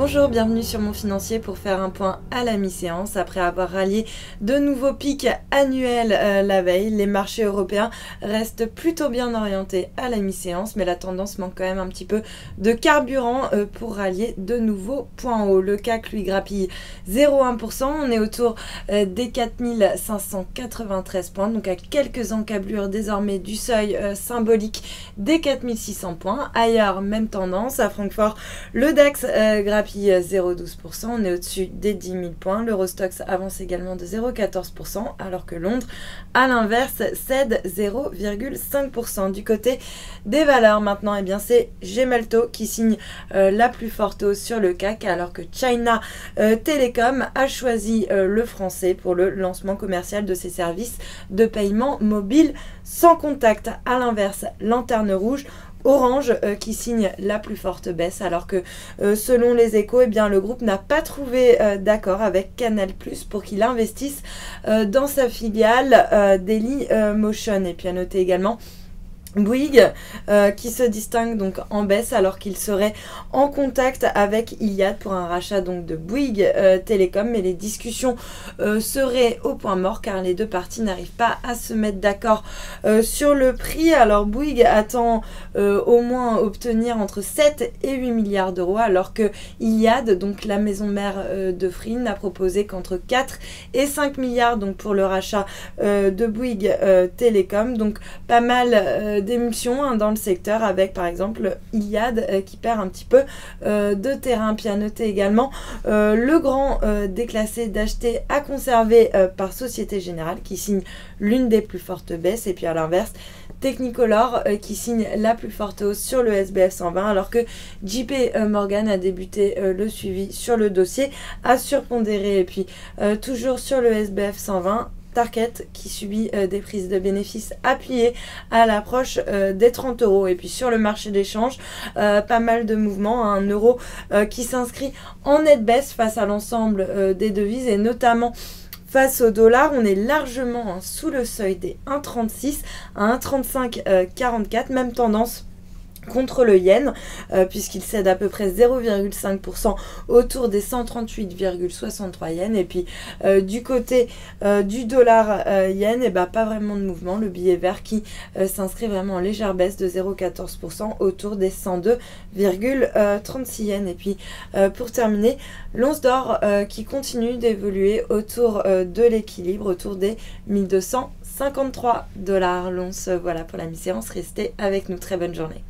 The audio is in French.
Bonjour, bienvenue sur Mon Financier pour faire un point à la mi-séance. Après avoir rallié de nouveaux pics annuels la veille, les marchés européens restent plutôt bien orientés à la mi-séance, mais la tendance manque quand même un petit peu de carburant pour rallier de nouveaux points hauts. Le CAC lui grappille 0,1%, on est autour des 4593 points, donc à quelques encablures désormais du seuil symbolique des 4600 points. Ailleurs, même tendance, à Francfort, le DAX grappille 0,12%, on est au-dessus des 10 000 points. L'Eurostoxx avance également de 0,14%, alors que Londres, à l'inverse, cède 0,5%. Du côté des valeurs maintenant, eh bien c'est Gemalto qui signe la plus forte hausse sur le CAC, alors que China Telecom a choisi le français pour le lancement commercial de ses services de paiement mobile sans contact. À l'inverse, Lanterne Rouge, Orange qui signe la plus forte baisse, alors que selon les Échos, eh bien, le groupe n'a pas trouvé d'accord avec Canal+ pour qu'il investisse dans sa filiale Dailymotion. Et puis à noter également Bouygues qui se distingue donc en baisse, alors qu'il serait en contact avec Iliad pour un rachat donc de Bouygues Télécom, mais les discussions seraient au point mort car les deux parties n'arrivent pas à se mettre d'accord sur le prix. Alors Bouygues attend au moins obtenir entre 7 et 8 milliards d'euros, alors que Iliad, donc la maison mère de Free, n'a proposé qu'entre 4 et 5 milliards donc pour le rachat de Bouygues Télécom. Donc pas mal d'émulsions dans le secteur, avec par exemple Iliad qui perd un petit peu de terrain. Puis à noter également le grand déclassé d'acheter à conserver par Société Générale qui signe l'une des plus fortes baisses. Et puis à l'inverse, Technicolor qui signe la plus forte hausse sur le SBF 120, alors que JP Morgan a débuté le suivi sur le dossier à surpondérer. Et puis toujours sur le SBF 120, Target qui subit des prises de bénéfices appuyées à l'approche des 30 euros. Et puis sur le marché d'échange, pas mal de mouvements, un euro qui s'inscrit en nette baisse face à l'ensemble des devises, et notamment face au dollar. On est largement sous le seuil des 1,36 à 1,3544, même tendance contre le yen, puisqu'il cède à peu près 0,5% autour des 138,63 yens. Et puis du côté du dollar yen, et pas vraiment de mouvement. Le billet vert qui s'inscrit vraiment en légère baisse de 0,14% autour des 102,36 yens. Et puis pour terminer, l'once d'or qui continue d'évoluer autour de l'équilibre, autour des 1253 $ l'once. Voilà pour la mi-séance, restez avec nous, très bonne journée.